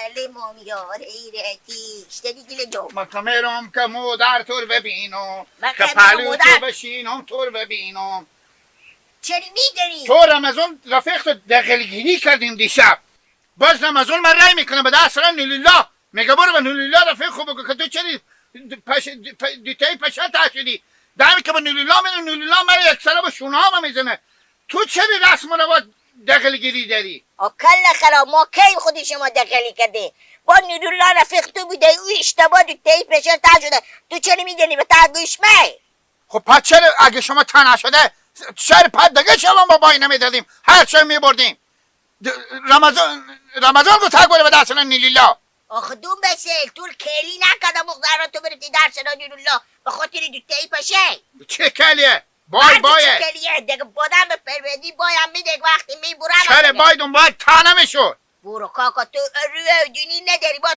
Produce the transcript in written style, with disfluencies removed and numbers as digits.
لیمون یاره ایرتی اشتری گیل دو مکمرم که مادر تور ببینم من که که پلو مادر. تو بشینم تور ببینم. چری میداری؟ تو رمضان رفیق تو دقیقگیری کردیم دیشب. باز رمضان من رای میکنم به دست را نولیلا. میگه برو به نولیلا رفیق خوب که تو چری دیتای پشت شدی. دمی که به نولیلا میره نولیلا من یک سره با شونه ها میزنه. تو چری رسم و روات دقیقگیری داری؟ کل خراب ما کی خودی شما دقلی کرده با نورالله رفیق تو بوده او اشتباه دیتای پشت شده تو چری میدانی به تا گوش می؟ خب پس چرا اگه شما تنها شده شهر پد دیگه شما با بای نمیدادیم هر چه میبردیم رمضان گو تک بره به دست نیلیلا. آخه دوم بسیل طول کلی نکده مقدارا تو برتی درس نورالله به خاطر دیتای پشه چه کلیه؟ بای بایه چه کلیه دیگه بادم به پروردی بایم میده وقتی میبورم چرا باید اون باید تا نمیشد. برو کاکا تو روی دینی نداری با